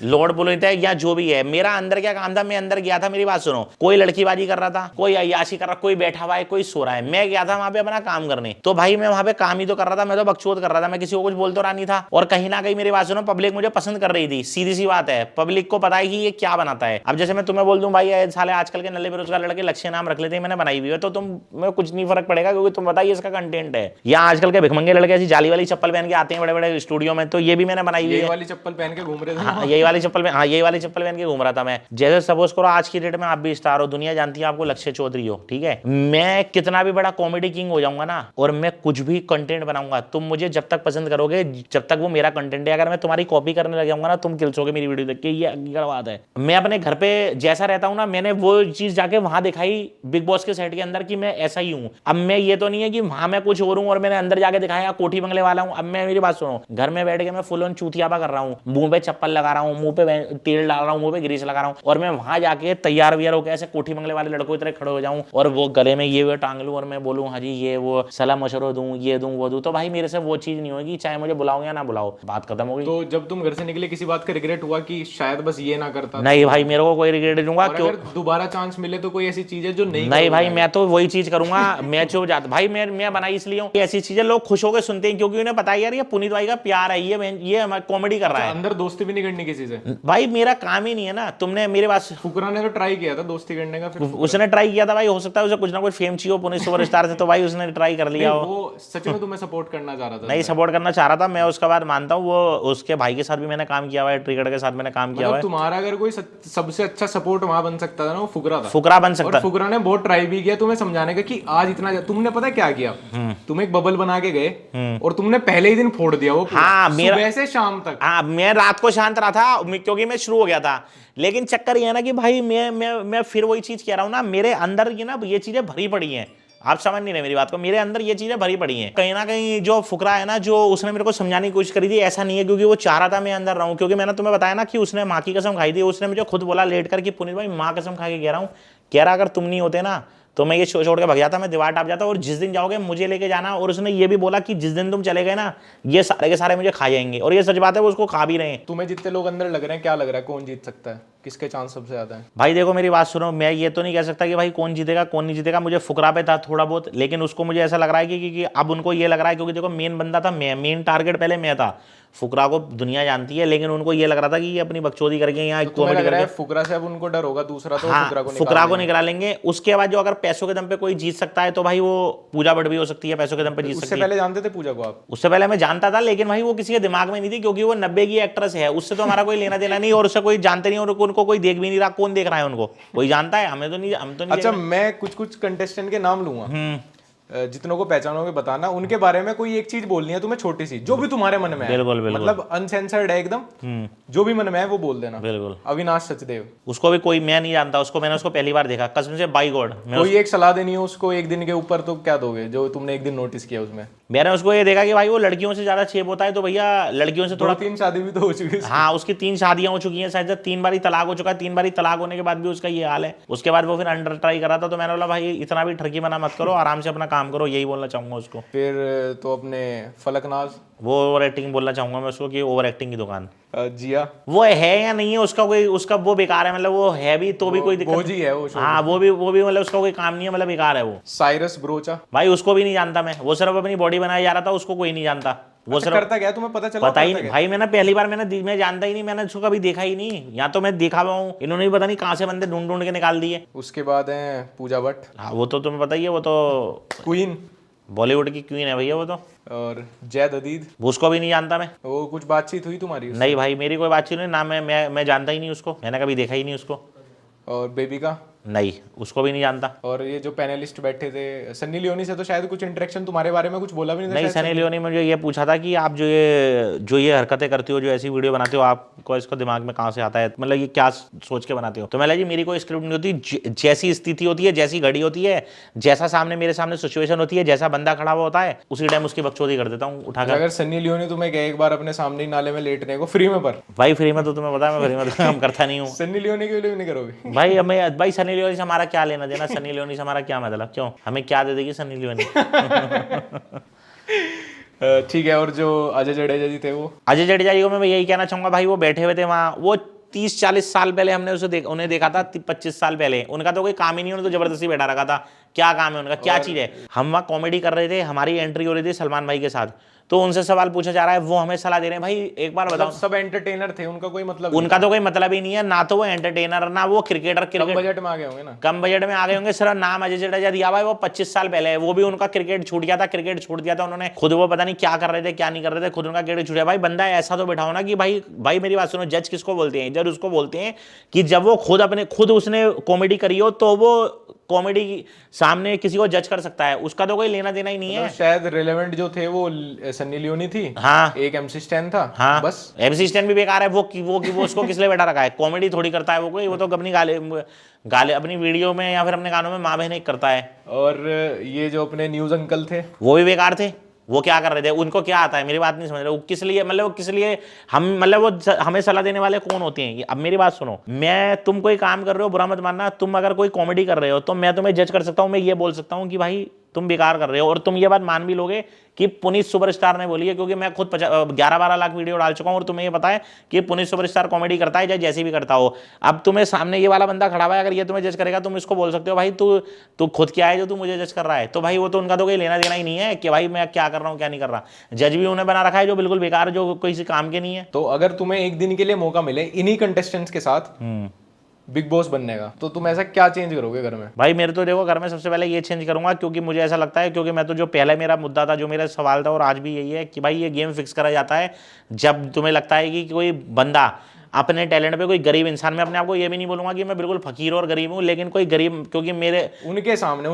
लॉर्ड पुनीत है या जो भी है। मेरा अंदर क्या काम था, मैं अंदर गया था, मेरी बात सुनो, कोई लड़कीबाजी कर रहा था, कोई अय्याशी कर रहा, कोई बैठा हुआ है, कोई सो रहा है, मैं गया था वहां पे अपना काम करने। तो भाई मैं वहां पे काम ही तो कर रहा था, मैं तो बकचोद कर रहा था, मैं किसी को कुछ बोल तो रहा नहीं था। और कहीं ना कहीं मेरी बात सुनो, पब्लिक मुझे पसंद कर रही थी, सीधी सी बात है। पब्लिक को पता है कि ये क्या बनाता है। अब जैसे मैं तुम्हें बोल दूं भाई साले आजकल के नल्ले बेरोजगार लड़के लक्ष्य नाम रख लेते हैं, मैंने बनाई हुई है, तो तुम्हें कुछ नहीं फर्क पड़ेगा, क्योंकि तुम बताइए इसका कंटेंट है। या आजकल के भिखमंगे लड़के ऐसी जाली वाली चप्पल पहन के आते हैं बड़े बड़े स्टूडियो में, तो ये भी मैंने बनाई हुई है। यही वाली चप्पल पहन के घूम रहे थे, यही वाली चप्पल पहन के घूम रहा था मैं। जैसे सपोज करो आज की डेट में आप भी स्टार हो, दुनिया जानती है आपको लक्ष्य चौधरी हो, ठीक है, मैं कितना भी बड़ा कॉमेडी किंग हो जाऊंगा ना, और मैं कुछ भी कंटेंट बनाऊंगा, तुम मुझे जब तक पसंद करोगे, जब तक वो मेरा कंटेंट है। अगर मैं तुम्हारी कॉपी करने लग जाऊंगा ना, तुम किलसोगे मेरी वीडियो देख के, ये हकीकत बात है। मैं अपने घर पे जैसा रहता हूं ना, मैंने वो चीज जाके वहां दिखाई बिग बॉस के सेट के अंदर कि मैं ऐसा ही हूं। अब मैं ये तो नहीं है कि वहां मैं कुछ और हूं और मैंने अंदर जाके दिखाया कोठी बंगले वाला हूं। अब मैं, मेरी बात सुनो, घर में बैठ के मैं फुल ऑन चूतियापा कर रहा हूं, मुंह पे चप्पल लगा रहा हूं, मुंह पे तेल डाल रहा हूं, मुंह पे ग्रीस लगा रहा हूं, और मैं वहां जाके तैयार व्यार होकर ऐसे कोठी बंगले वाले लड़कों की तरह खड़े हो जाऊं और वो गले में ये वो टांग लूं और मैं बोलूं हाँ जी ये वो सलाह मशवरा दूं, ये दूं वो दूं, तो भाई मेरे से वो चीज नहीं होगी, चाहे मुझे बुलाओ या ना बुलाओ, बात खत्म हो गई। तो जब तुम घर से निकले किसी बात का रिग्रेट हुआ कि शायद बस ये ना करता? नहीं भाई, मेरे को कोई रिग्रेट नहीं हुआ। क्यों? दोबारा चांस मिले तो कोई ऐसी चीज है जो नहीं भाई, मैं तो वही चीज करूंगा। मैं चुप जाता भाई, मैं बनाई इसलिए हूं, ऐसी चीजें लोग खुश होकर सुनते हैं, क्योंकि उन्हें पता है यार ये पुनीत भाई का प्यार है, ये कॉमेडी कर रहा है। अंदर दोस्ती भी नहीं करनी किसी से भाई, मेरा काम ही नहीं है ना। तुमने मेरे पास फुकरा ने तो ट्राई किया था दोस्ती करने का, फिर उसने ट्राई किया था भाई, हो सकता है उसे कुछ ना कुछ फेम चाहिए पुनीत सुपरस्टार से, तो भाई उसने ट्राई कर लिया। वो सच में तुम्हें सपोर्ट करना चाह रहा था? नहीं, सपोर्ट करना चाह रहा था मैं, उसका बात मानता हूँ। वो उसके भाई के साथ भी मैंने काम किया हुआ है, ट्रिगर्ड के साथ मैंने काम किया हुआ है। तुम्हारा अगर कोई सबसे अच्छा सपोर्ट वहां बन सकता था ना, वो फुकरा था। फुकरा बन सकता, और फुकरा ने बहुत ट्राई भी किया तुम्हें समझाने का कि आज इतना। तुमने पता क्या किया, तुम एक बबल बना के गए और तुमने पहले ही दिन फोड़ दिया वो। हाँ, सुबह से शाम तक। हाँ, मैं रात को शांत रहा था क्योंकि मैं शुरू हो गया था। लेकिन चक्कर ये है ना कि भाई मैं फिर वही चीज कह रहा हूँ ना, मेरे अंदर ये चीजें भरी पड़ी हैं। आप समझ नहीं रहे मेरी बात को, मेरे अंदर ये चीजें भरी पड़ी हैं। कहीं ना कहीं जो फुकरा है ना, जो उसने मेरे को समझाने की कोशिश करी थी, ऐसा नहीं है क्योंकि वो चाह रहा था मैं अंदर रहूं। क्योंकि मैंने तुम्हें बताया ना कि उसने माँ की कसम खाई थी। उसने मुझे खुद बोला लेट कर कि पुनीत भाई माँ कसम खा के कह रहा हूँ कह रहा अगर तुम नहीं होते ना तो मैं ये छोड़ के भग जाता, मैं दीवार टाप जाता, और जिस दिन जाओगे मुझे लेके जाना। और उसने ये भी बोला कि जिस दिन तुम चले गए ना ये सारे के सारे मुझे खा जाएंगे, और ये सच बात है, वो उसको खा भी रहे हैं। तुम्हें जितने लोग अंदर लग रहे हैं, क्या लग रहा है कौन जीत सकता है, किसके चांस सबसे ज्यादा है? भाई देखो मेरी बात सुनो, मैं ये तो नहीं कह सकता कि भाई कौन जीतेगा कौन नहीं जीतेगा, मुझे फुकरा पे था थोड़ा बहुत, लेकिन उसको मुझे ऐसा लग रहा है कि अब उनको ये लग रहा है, क्योंकि देखो मेन बंदा था मैं, मेन टारगेट पहले मैं था। फुकरा को दुनिया जानती है, लेकिन उनको ये लग रहा था कि ये अपनी बकचोदी करके यहाँ कॉमेडी कर रहा है। फुकरा से अब उनको डर होगा दूसरा, तो हाँ, फुकरा को निकाल लेंगे। उसके बाद जो अगर पैसों के दम पे कोई जीत सकता है तो भाई वो पूजा भट्ट भी हो सकती है, पैसों के दम पे जीत सकती है। उससे पहले जानते थे पूजा को आप? उससे पहले मैं जानता था, लेकिन भाई वो किसी के दिमाग में नहीं थी, क्योंकि वो 90 की एक्ट्रेस है, उससे तो हमारा कोई लेना देना नहीं, और उससे कोई जानते नहीं, और उनको कोई देख भी नहीं रहा। कौन देख रहा है उनको? कोई जानता है? हमें तो नहीं, हम तो नहीं। अच्छा, मैं कुछ कंटेस्टेंट के नाम लूंगा, जितनों को पहचानोगे बताना, उनके बारे में कोई एक चीज बोलनी है तुम्हें, छोटी सी, जो भी तुम्हारे मन में है। बिल्कुल बिल्कुल, मतलब अनसेंसर्ड है एकदम, जो भी मन में है वो बोल देना। बिल्कुल। अविनाश सचदेव, उसको भी कोई, मैं नहीं जानता उसको, मैंने उसको पहली बार देखा कसम से, बाई गॉड। कोई एक सलाह देनी है उसको एक दिन के ऊपर, तो क्या दोगे जो तुमने एक दिन नोटिस किया उसमें? मैंने उसको ये देखा कि भाई वो लड़कियों से ज्यादा छेप होता है, तो भैया लड़कियों से थोड़ा, 3 शादी भी तो हो चुकी है। हाँ, उसकी 3 शादियां हो चुकी हैं शायद, 3 बारी तलाक हो चुका है। 3 बारी तलाक होने के बाद भी उसका ये हाल है। उसके बाद वो फिर अंडर ट्राई करा था, तो मैंने बोला भाई इतना भी ठरकी बना मत करो, आराम से अपना काम करो, यही बोलना चाहूंगा उसको। फिर तो अपने फलकनाज, वो ओवर एक्टिंग बोलना चाहूंगा मैं उसको, कि ओवर एक्टिंग की दुकान। जिया, वो है या नहीं है उसका कोई, उसका वो बेकार है, मतलब वो है भी तो भी कोई दिक्कत बोझी है वो। हाँ, वो भी मतलब उसका कोई काम नहीं है, मतलब बेकार है वो। साइरस ब्रोचा, भाई उसको भी नहीं जानता मैं, वो सिर्फ अपनी बॉडी बनाया जा रहा था, उसको कोई नहीं जानता। वो सिर्फ करता क्या तुम्हें पता चला? पता ही नहीं भाई, मैंने पहली बार मैं जानता ही नहीं, मैंने उसको कभी देखा ही नहीं, या तो मैं देखा हुआ हूँ, इन्होंने भी पता नहीं कहाँ से बंदे ढूंढ ढूंढ के निकाल दिए। उसके बाद है पूजा भट्ट। हाँ, वो तो तुम्हें पता ही है, वो तो क्वीन, बॉलीवुड की क्वीन है भैया वो तो। और जैद अदीद, उसको भी नहीं जानता मैं। वो कुछ बातचीत हुई तुम्हारी उससे? नहीं भाई, मेरी कोई बातचीत नहीं ना, मैं जानता ही नहीं उसको, मैंने कभी देखा ही नहीं उसको। और बेबिका, नहीं, उसको भी नहीं जानता। और ये जो पैनलिस्ट बैठे थे, सन्नी लियोनी से तो शायद कुछ इंटरेक्शन तुम्हारे बारे में कुछ बोला भी नहीं था? नहीं, सनी लियोनी मुझे ये पूछा था कि आप जो ये हरकतें करते हो, जो ऐसी वीडियो बनाते हो, आपको इसको दिमाग में कहाँ से आता है, मतलब ये क्या सोच के बनाते हो? तो मैं जी मेरी कोई स्क्रिप्ट नहीं होती, जैसी स्थिति होती है, जैसी घड़ी होती है, जैसा सामने मेरे सामने सिचुएशन होती है, जैसा बंदा खड़ा हुआ होता है, उसी टाइम उसकी बकचोदी कर देता हूँ उठाकर। अगर सन्नी लियोनी तुम्हें कहे एक बार अपने सामने ही नाले में लेटने को फ्री में, पर भाई फ्री में तो तुम्हें पता है मैं फ्री में तो काम करता नहीं हूँ। सन्नी लियोनी के लिए भी नहीं करोगे? भाई सनी लियोनी से हमारा क्या लेना देना, सनी लियोनी से हमारा क्या मतलब, क्यों, हमें क्या दे देगी सनी लियोनी? ठीक है, और जो अजय जडेजा जी थे, वो अजय जडेजा जी को मैं यही कहना चाहूंगा भाई, वो बैठे हुए थे वहाँ, वो 30-40 साल पहले हमने उन्हें देखा था, 25 साल पहले। उनका तो कोई काम ही नहीं, उन्होंने तो जबरदस्ती बैठा रखा था। क्या काम है उनका, क्या चीज है? हम वहाँ कॉमेडी कर रहे थे, हमारी एंट्री हो रही थी सलमान भाई के साथ, तो उनसे सवाल पूछा जा रहा है, वो हमें सलाह दे रहे हैं। भाई एक बार बताओ, सब एंटरटेनर थे, उनका कोई मतलब उनका तो कोई मतलब ही नहीं है, ना तो वो एंटरटेनर, ना वो क्रिकेटर। कम बजट में आ गए होंगे ना? कम बजट में आ गए होंगे, सिर्फ नाम अजय जडेजा दिया भाई, वो 25 साल पहले है, वो भी उनका क्रिकेट छूट गया था, क्रिकेट छोड़ दिया था उन्होंने खुद, वो पता नहीं क्या कर रहे थे क्या नहीं कर रहे थे, खुद उनका क्रिकेट छूट गया। भाई बंदा ऐसा तो बैठाओ ना कि भाई मेरी बात सुनो, जज किसको बोलते हैं? जज उसको बोलते हैं कि जब वो खुद उसने कॉमेडी करी हो, तो वो कॉमेडी सामने किसी को जज कर सकता है, उसका तो कोई लेना देना ही नहीं है। शायद रिलेवेंट जो थे वो सन्नी लियोनी थी, हाँ, एक MC स्टैन था, हाँ, बस। MC स्टैन भी बेकार है, वो उसको किस लिए बैठा रखा है? कॉमेडी थोड़ी करता है वो कोई, वो तो अपनी गाले अपनी वीडियो में या फिर अपने गानों में माँ बहन एक करता है। और ये जो अपने न्यूज अंकल थे, वो भी बेकार थे। वो क्या कर रहे थे, उनको क्या आता है? मेरी बात नहीं समझ रहे, वो किस लिए, मतलब किस लिए हम, मतलब वो हमें सलाह देने वाले कौन होते हैं? अब मेरी बात सुनो, तुम कोई काम कर रहे हो, बुरा मत मानना, तुम अगर कोई कॉमेडी कर रहे हो तो मैं तुम्हें जज कर सकता हूं, मैं ये बोल सकता हूं कि भाई तुम बेकार कर रहे हो, और तुम ये बात मान भी लोगे कि पुनीत सुपरस्टार ने बोली है, क्योंकि मैं खुद 11-12 लाख वीडियो डाल चुका हूं, और तुम्हें ये पता है कि पुनीत सुपरस्टार कॉमेडी करता है, चाहे जैसी भी करता हो। अब तुम्हें सामने ये वाला बंदा खड़ा हुआ है, अगर ये तुम्हें जज करेगा, तुम इसको बोल सकते हो भाई तू खुद क्या है जो तू मुझे जज कर रहा है? तो भाई वो तो उनका तो कोई लेना देना ही नहीं है कि भाई मैं क्या कर रहा हूँ क्या नहीं कर रहा। जज भी उन्हें बना रखा है जो बिल्कुल बेकार, जो किसी काम के नहीं है। तो अगर तुम्हें एक दिन के लिए मौका मिले इन्हीं कंटेस्टेंट्स के साथ बिग बॉस बनने का, तो तुम ऐसा क्या चेंज करोगे घर में? भाई मेरे तो देखो, घर में सबसे पहले ये चेंज करूंगा, क्योंकि मुझे ऐसा लगता है, क्योंकि मैं तो जो पहले मेरा मुद्दा था, जो मेरा सवाल था, और आज भी यही है कि भाई ये गेम फिक्स करा जाता है जब तुम्हें लगता है कि कोई बंदा अपने टैलेंट पे, कोई गरीब इंसान, मैं अपने आप को ये भी नहीं बोलूंगा कि मैं बिल्कुल फकीर और गरीब हूँ, लेकिन कोई गरीब, क्योंकि मेरे उनके सामने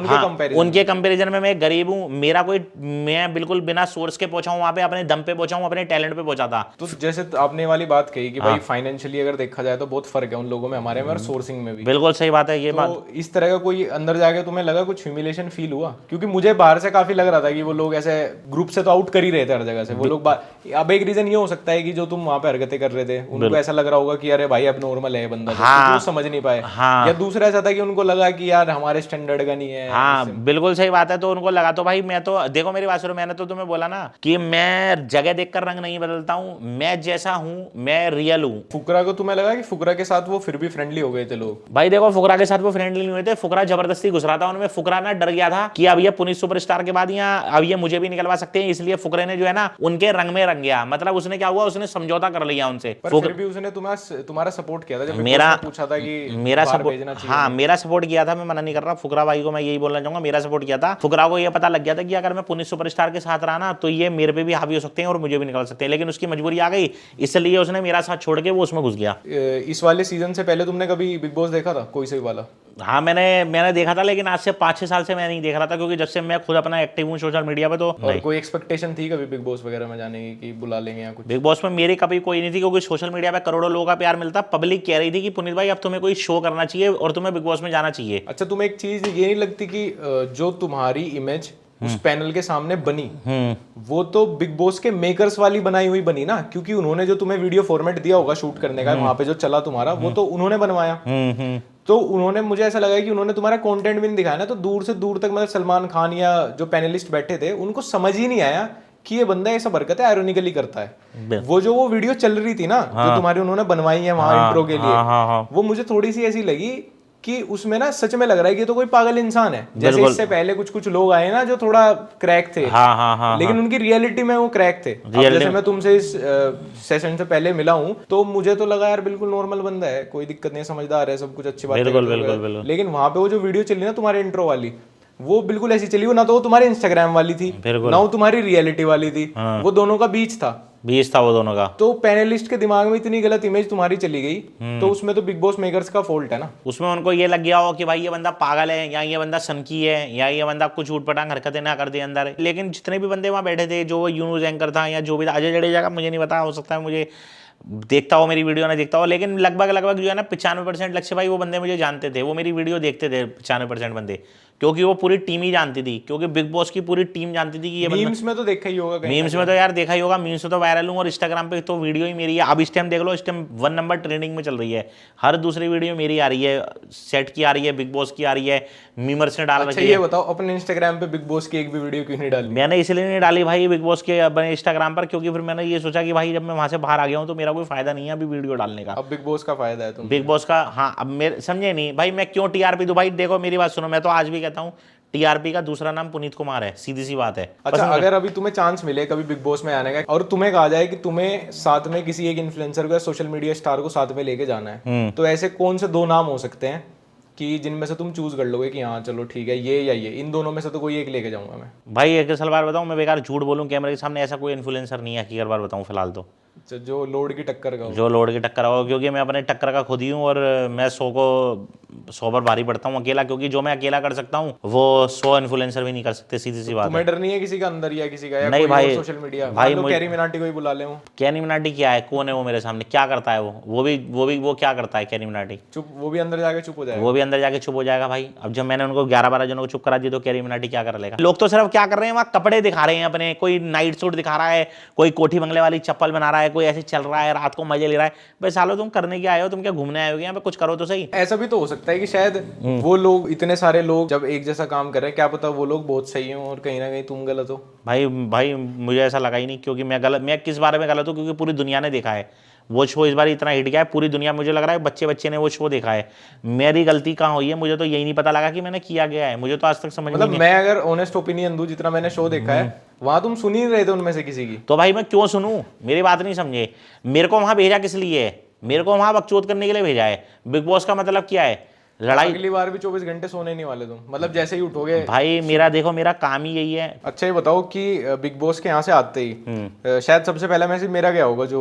उनके कंपैरिजन में मैं गरीब हूँ, मैं बिल्कुल बिना सोर्स के पहुंचा हूँ वहां पे, अपने दम पे पहुंचा हूँ, अपने टैलेंट पे पहुंचा था। तो जैसे आपने वाली बात कही कि भाई फाइनेंशियली अगर देखा जाए तो बहुत फर्क है उन लोगों में, हमारे में, और सोर्सिंग में भी। बिल्कुल सही बात है ये बात। तो इस तरह का कोई अंदर जाके तुम्हें लगा, कुछ ह्यूमिलेशन फील हुआ? क्योंकि मुझे बाहर से काफी लग रहा था कि वो लोग ऐसे ग्रुप से तो आउट कर ही रहे थे हर जगह से वो लोग। अब एक रीजन ये हो सकता है कि जो तुम वहां पे हरकतें कर रहे थे, उनको ऐसा लग रहा होगा कि अरे भाई अब नॉर्मल है बंदा, हाँ, तो समझ नहीं पाए। हाँ, या दूसरा ऐसा था कि उनको लगा कि यार हमारे स्टैंडर्ड का नहीं है। हाँ बिल्कुल सही बात है। तो उनको लगा, तो भाई मैं तो देखो मेरी बात सुनो, मैंने तो तुम्हें बोला ना कि मैं जगह देखकर रंग नहीं बदलता हूँ, मैं जैसा हूँ मैं रियल हूँ। फुकरा को तुम्हें लगा कि फुकरा के साथ वो फिर भी फ्रेंडली हो गए थे लोग? भाई देखो फुकरा के साथ वो फ्रेंडली नहीं हुए थे, फुकरा जबरदस्ती घुस रहा था उनमें। फुकरा ना डर गया था कि अब ये पुनीत सुपरस्टार के बाद यहाँ अब ये मुझे भी निकलवा सकते हैं, इसलिए फुकरे ने जो है ना उनके रंग में रंग गया। मतलब उसने क्या हुआ, उसने समझौता कर लिया उनसे। पर फिर भी उसने तुम्हारा सपोर्ट किया था जब मेरा पूछा था कि मेरा बाहर सपोर्ट, भेजना चाहिए। हाँ मेरा सपोर्ट किया था, मैं मना नहीं कर रहा। फुकरा भाई को मैं यही बोलना चाहूंगा, मेरा सपोर्ट किया था। फुकरा को ये पता लग गया था कि अगर मैं पुनीत सुपरस्टार के साथ रहा ना तो ये मेरे पे भी हावी हो सकते हैं और मुझे भी निकल सकते हैं, लेकिन उसकी मजबूरी आ गई, इसलिए उसने मेरा साथ छोड़ के वो उसमें घुस गया। इस वाले सीजन से पहले तुमने कभी बिग बॉस देखा था कोई से भी वाला? हाँ मैंने देखा था, लेकिन आज से 5-6 साल से मैं नहीं देख रहा था, क्योंकि जब से मैं खुद अपना एक्टिव हूँ सोशल मीडिया पे तो और कोई एक्सपेक्टेशन थी कभी बिग बॉस वगैरह में जाने की कि बुला लेंगे या कुछ? बिग बॉस में मेरी कभी कोई नहीं थी, क्योंकि सोशल मीडिया पे करोड़ों लोगों का प्यार मिलता। पब्लिक कह रही थी कि पुनीत भाई अब तुम्हें कोई शो करना चाहिए और तुम्हें बिग बॉस में जाना चाहिए। अच्छा, तुम्हें एक चीज ये नहीं लगती कि जो तुम्हारी इमेज उस पैनल के सामने बनी वो तो बिग बॉस के मेकर्स वाली बनाई हुई बनी ना? क्योंकि उन्होंने जो तुम्हें वीडियो फॉर्मेट दिया होगा शूट करने का, वहां पे जो चला तुम्हारा, वो तो उन्होंने बनवाया। तो उन्होंने, मुझे ऐसा लगा कि उन्होंने तुम्हारा कंटेंट भी नहीं दिखाया ना, तो दूर से दूर तक मतलब सलमान खान या जो पैनलिस्ट बैठे थे उनको समझ ही नहीं आया कि ये बंदा ऐसा हरकत है आयरोनिकली करता है। वो वीडियो चल रही थी ना, जो तुम्हारी उन्होंने बनवाई है वहां इंट्रो के लिए, वो मुझे थोड़ी सी ऐसी लगी कि उसमें ना सच में लग रहा है कि तो कोई पागल इंसान है। जैसे इससे पहले कुछ लोग आए ना जो थोड़ा क्रैक थे, लेकिन उनकी रियलिटी में वो क्रैक थे। जैसे मैं तुमसे इस सेशन से पहले मिला हूँ तो मुझे तो लगा यार बिल्कुल नॉर्मल बंदा है, कोई दिक्कत नहीं, समझदार है, सब कुछ अच्छी बात है। लेकिन वहां पे वो जो वीडियो चली ना तुम्हारे इंट्रो वाली, वो बिल्कुल ऐसी चली, वो ना तो वो तुम्हारे इंस्टाग्राम वाली थी ना वो तुम्हारी रियलिटी वाली थी, वो दोनों का बीच था वो दोनों का। तो पैनलिस्ट के दिमाग में इतनी गलत इमेज तुम्हारी चली गई, तो उसमें तो बिग बॉस मेकर्स का फॉल्ट है ना। उसमें उनको ये लग गया हो कि भाई ये बंदा पागल है, या ये बंदा सनकी है, या ये बंदा कुछ उटपटांग हरकतें ना कर दे अंदर। लेकिन जितने भी बंदे वहां बैठे थे, जो न्यूज एंकर था या जो भी था, अजय जडेजा का मुझे नहीं पता, हो सकता है मुझे देखता हो मेरी वीडियो ना देखता हो, लेकिन लगभग जो है ना 95% लक्ष्य भाई वो बंदे मुझे जानते थे, वो मेरी वीडियो देखते थे 95% बंदे, क्योंकि वो पूरी टीम ही जानती थी, क्योंकि बिग बॉस की पूरी टीम जानती थी कि ये मीम्स में तो देखा ही होगा, मीम्स में तो यार देखा ही होगा, मीम्स में तो वायरल हूँ, और इंस्टाग्राम पे तो वीडियो ही मेरी है। अब इस टाइम देख लो, इस टाइम 1 नंबर ट्रेंडिंग में चल रही है, हर दूसरी वीडियो मेरी आ रही है, सेट की आ रही है, बिग बॉस की आ रही है, मीमर्स ने डाल रखी है। ये बताओ अपने इंस्टाग्राम पे बिग बॉस की एक भी वीडियो क्यों नहीं डाली? मैंने इसलिए नहीं डाली भाई बिग बॉस के अपने इंस्टाग्राम पर, क्योंकि फिर मैंने ये सोचा कि भाई जब मैं वहां से बाहर आ गया हूँ तो मेरा कोई फायदा नहीं है अभी वीडियो डालने का। अब बिग बॉस का फायदा है, तुम बिग बॉस का, हाँ अब मेरे समझे नहीं भाई, मैं क्यों टीआरपी दूं भाई? देखो मेरी बात सुनो, मैं तो आज भी कहता हूँ टीआरपी का दूसरा नाम पुनीत कुमार है, सीधी सी बात है। अच्छा, अगर अभी तुम्हें चांस मिले कभी बिग बॉस में आने का और तुम्हें कहा जाए कि तुम्हें साथ में किसी एक इन्फ्लुएंसर को या सोशल मीडिया स्टार को साथ में लेके जाना है, तो ऐसे कौन से 2 नाम हो सकते हैं कि जिनमें से तुम चूज कर लोगे कि हाँ चलो ठीक है ये या ये, इन दोनों में से तो कोई एक लेके जाऊंगा मैं? भाई एक सलवार बताऊं, मैं बेकार झूठ बोलूं कैमरे के सामने, ऐसा कोई इन्फ्लुएंसर नहीं है हकीकत बार बताऊं फिलहाल तो, जो लोड की टक्कर का हो। जो लोड की टक्कर हो, क्योंकि मैं अपने टक्कर का खुद ही हूँ, और मैं 100 पर भारी पड़ता हूँ अकेला, क्योंकि जो मैं अकेला कर सकता हूँ वो 100 इन्फ्लुएंसर भी नहीं कर सकते, सीधी सी बात है। तुम्हें डर नहीं है किसी का अंदर या किसी का, या नहीं कोई भाई, सोशल मीडिया भाई कैरी मिनाटी को ही बुला ले? कैरी मिनाटी क्या है, कौन है वो मेरे सामने, क्या करता है वो क्या करता है कैरी मिनाटी? चुप, वो भी अंदर जाके चुप हो जाएगा। वो भी अंदर जाके चुप हो जाएगा भाई। अब जब मैंने उनको 11-12 जनों को चुप करा दिया तो कैरी मिनाटी क्या कर लेगा? लोग तो सिर्फ क्या कर रहे हैं, वहाँ कपड़े दिखा रहे हैं अपने, कोई नाइट सूट दिखा रहा है, कोई कोठी बंगले वाली चप्पल बना रहा है, कोई ऐसे चल रहा है, रात को मजे ले रहा है। भाई सालो तुम करने के आए हो, तुम क्या घूमने आए हो यहाँ पे? कुछ करो तो सही। ऐसा भी तो हो सकता है कि शायद वो लोग, इतने सारे लोग जब एक जैसा काम कर रहे हैं, क्या पता वो लोग बहुत सही हो और कहीं ना कहीं तुम गलत हो। भाई मुझे ऐसा लगा ही नहीं, क्योंकि मैं किस बारे में गलत हूँ? क्योंकि पूरी दुनिया ने देखा है वो शो, इस बार इतना हिट गया है पूरी दुनिया, मुझे लग रहा है बच्चे ने वो शो देखा है। मेरी गलती कहाँ हुई है? मुझे तो यही नहीं पता लगा कि मैंने किया गया है, मुझे तो आज तक समझ मतलब मैं अगर ऑनेस्ट ओपिनियन दूं, जितना मैंने शो देखा है वहां तुम सुन ही नहीं रहे थे उनमें से किसी की। तो भाई मैं क्यों सुनूं? मेरी बात नहीं समझे, मेरे को वहां भेजा किस लिए है? मेरे को वहां बकचोद करने के लिए भेजा है। बिग बॉस का मतलब क्या है? लड़ाई। अगली बार भी 24 घंटे सोने नहीं वाले तुम, मतलब जैसे ही उठोगे। भाई मेरा काम ही यही है। अच्छा ये बताओ कि बिग बॉस के यहाँ से आते ही शायद सबसे पहला मैसेज मेरा गया होगा, जो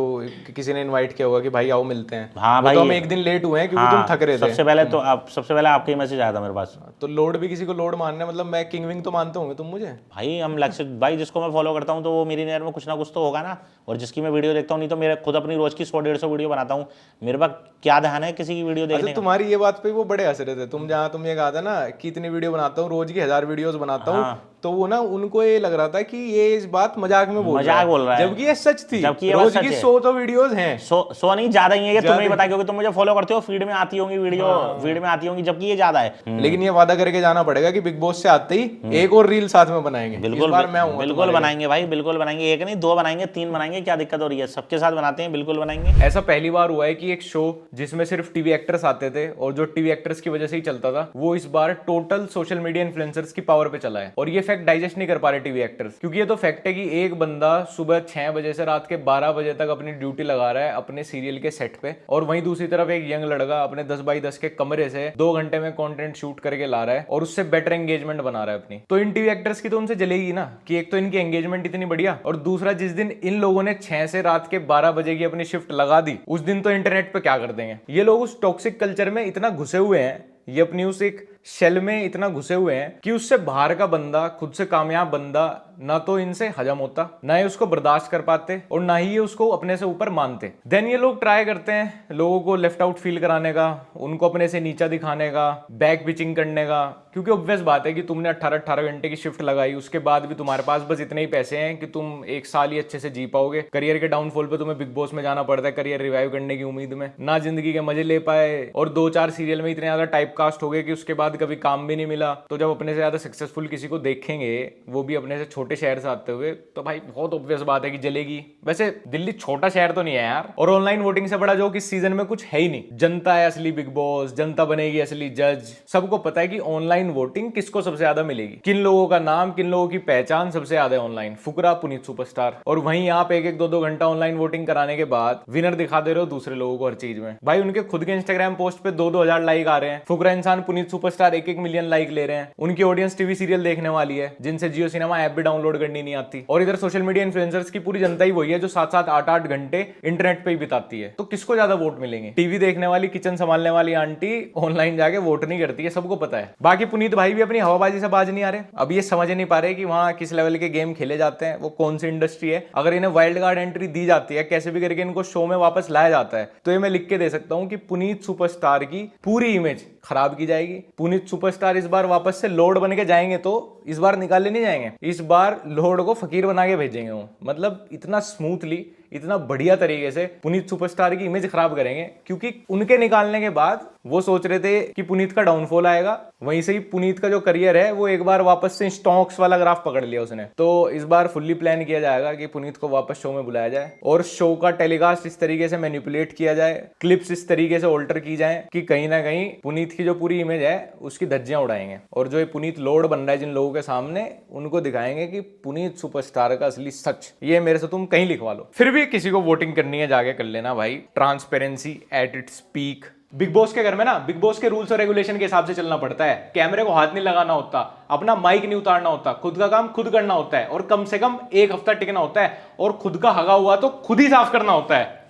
किसी ने इनवाइट किया होगा कि भाई आओ मिलते हैं। हाँ भाई, तो हम एक दिन लेट हुए हैं क्योंकि तुम थक रहे थे। सबसे पहले आपका ही मैसेज आया था मेरे पास। तो लोड भी किसी को लोड मानना, मतलब मैं किंग विंग तो मानते होंगे तुम मुझे। भाई हम लक्ष्य भाई, जिसको मैं फॉलो करता हूँ तो वो मेरी नज़र में कुछ ना कुछ तो होगा ना, और जिसकी मैं वीडियो देखता हूँ, नहीं तो मेरे खुद अपनी रोज की 100-150 वीडियो बनाता हूँ, मेरे पास क्या ध्यान है किसी की वीडियो देखने का? तुम्हारी ये बात पे वो बड़े हंस रहे थे, तुम जहाँ तुम ये कहा था ना कि इतनी वीडियो बनाता हूँ, रोज की 1000 वीडियोस बनाता हूँ, तो वो ना उनको ये लग रहा था कि ये इस बात मजाक में बोल रहा है, जबकि ये सच थी। जबकि ये रोज सच की है। 100 तो वीडियोस हैं, 100 नहीं ज्यादा ही है, तुम्हें ही पता, क्योंकि तुम मुझे फॉलो करते हो, फीड में आती होंगी वीडियो, फीड में आती होंगी, जबकि ये ज्यादा है। लेकिन ये वादा करके जाना पड़ेगा कि बिग बॉस से आते ही एक और रील साथ में बनाएंगे। बिल्कुल इस बार मैं हूं, बिल्कुल बनाएंगे भाई, बिल्कुल बनाएंगे, एक नहीं 2 बनाएंगे, 3 बनाएंगे, क्या दिक्कत हो रही है, सबके साथ बनाते हैं, बिल्कुल बनाएंगे। ऐसा पहली बार हुआ है कि एक शो जिसमें सिर्फ टीवी एक्टर्स आते थे और जो टीवी एक्टर्स की वजह से ही चलता था, वो इस बार टोटल सोशल मीडिया इन्फ्लुएंसर्स की पावर पे चला है। और ये फैक्ट डाइजेस्ट नहीं कर पा रहे टीवी एक्टर्स, क्योंकि ये तो फैक्ट है कि एक बंदा सुबह 6 बजे से रात के 12 बजे तक अपनी ड्यूटी लगा रहा है अपने सीरियल के सेट पे, और वहीं दूसरी तरफ एक यंग लड़का अपने 10x10 के कमरे से 2 घंटे में कंटेंट शूट करके ला रहा है और उससे बेटर एंगेजमेंट बना रहा है अपनी। तो इन टीवी एक्टर्स की तो उनसे जलेगी ना, कि एक तो इनकी एंगेजमेंट इतनी बढ़िया, और दूसरा जिस दिन इन लोगों ने 6 से रात के 12 बजे की अपनी शिफ्ट लगा दी, उस दिन तो इंटरनेट पे क्या कर देंगे। ये लोग उस टॉक्सिक कल्चर में इतना घुसे हुए हैं, ये अपनी उस एक शेल में इतना घुसे हुए हैं कि उससे बाहर का बंदा, खुद से कामयाब बंदा, ना तो इनसे हजम होता, ना ही उसको बर्दाश्त कर पाते, और ना ही ये उसको अपने से ऊपर मानते। देन ये लोग ट्राई करते हैं लोगों को लेफ्ट आउट फील कराने का, उनको अपने से नीचा दिखाने का, बैक पिचिंग करने का, क्योंकि ऑब्वियस बात है कि तुमने 18-18 घंटे की शिफ्ट लगाई, उसके बाद भी तुम्हारे पास बस इतने ही पैसे हैं कि तुम 1 साल ही अच्छे से जी पाओगे। करियर के डाउनफॉल पे तुम्हें बिग बॉस में जाना पड़ता है करियर रिवाइव करने की उम्मीद में, ना जिंदगी के मजे ले पाए, और 2-4 सीरियल में इतने ज्यादा टाइप कास्ट हो गए कि उसके बाद कभी काम भी नहीं मिला। तो जब अपने से ज्यादा सक्सेसफुल किसी को देखेंगे, वो भी अपने से छोटे शहर से आते हुए, तो भाई बहुत ऑब्वियस बात है कि जलेगी। वैसे दिल्ली छोटा शहर तो नहीं है यार, और ऑनलाइन वोटिंग से बड़ा जोक इस सीजन में कुछ है ही नहीं। जनता है असली बिग बॉस, जनता बनेगी असली जज। सबको पता है कि ऑनलाइन वोटिंग किसको सबसे ज्यादा मिलेगी, किन लोगों का नाम, किन लोगों की पहचान सबसे ज्यादा है ऑनलाइन। फुकरा, पुनीत सुपरस्टार। और वहीं आप 1-1, 2-2 घंटा ऑनलाइन वोटिंग कराने के बाद विनर दिखा दे रहे हो दूसरे लोगों को हर चीज में। भाई उनके खुद के इंस्टाग्राम पोस्ट पे 2-2 हजार लाइक आ रहे हैं। फुकरा इंसान पुनीत सुपरस्टार 1-1 मिलियन लाइक ले रहे हैं। उनकी ऑडियंस टीवी सीरियल देखने वाली है, जिनसे जियो सिनेमा ऐप भी डाउनलोड करनी नहीं आती। और इधर सोशल मीडिया इन्फ्लुएंसर्स की पूरी जनता ही वही है जो 7-7, 8-8 घंटे इंटरनेट पे ही बिताती है। तो किसको ज्यादा वोट मिलेंगे? टीवी देखने वाली, किचन संभालने वाली आंटी ऑनलाइन जाके वोट नहीं करती है, सबको पता है। बाकी पुनीत भाई भी अपनी हवाबाजी से बाज नहीं आ रहे। अब ये समझ नहीं पा रहे कि वहां किस लेवल के गेम खेले जाते हैं, वो कौन सी इंडस्ट्री है। अगर इन्हें वाइल्ड कार्ड एंट्री दी जाती है, कैसे भी करके इनको शो में वापस लाया जाता है, तो ये मैं लिख के दे सकता हूं कि पुनीत सुपरस्टार की पूरी इमेज खराब की जाएगी। पुनीत सुपरस्टार इस बार वापस से लॉर्ड बन के जाएंगे, तो इस बार निकाले नहीं जाएंगे, इस बार लॉर्ड को फकीर बना के भेजेंगे वो। मतलब इतना स्मूथली, इतना बढ़िया तरीके से पुनीत सुपरस्टार की इमेज खराब करेंगे, क्योंकि उनके निकालने के बाद वो सोच रहे थे कि पुनीत का डाउनफॉल आएगा। वहीं से ही पुनीत का जो करियर है वो एक बार वापस से स्टॉक्स वाला ग्राफ पकड़ लिया उसने। तो इस बार फुल्ली प्लान किया जाएगा कि पुनीत को वापस शो में बुलाया जाए और शो का टेलीकास्ट इस तरीके से मैनिपुलेट किया जाए, क्लिप्स इस तरीके से ऑल्टर की जाए कि कहीं ना कहीं पुनीत की जो पूरी इमेज है उसकी धज्जियां उड़ाएंगे। और जो ये पुनीत लॉर्ड बन रहा है जिन लोगों के सामने, उनको दिखाएंगे कि पुनीत सुपरस्टार का असली सच। ये मेरे से तुम कहीं लिखवा लो। फिर भी किसी को वोटिंग करनी है, जाके कर लेना भाई। Transparency at its peak. Big boss के घर में ना, बिग बॉस के रूल्स और रेगुलेशन के हिसाब से चलना पड़ता है। कैमरे को हाथ नहीं लगाना होता, अपना माइक नहीं उतारना होता, खुद का काम खुद करना होता है, और कम से कम 1 हफ्ता टिकना होता है, और खुद का हगा हुआ तो खुद ही साफ करना होता है।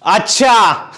अच्छा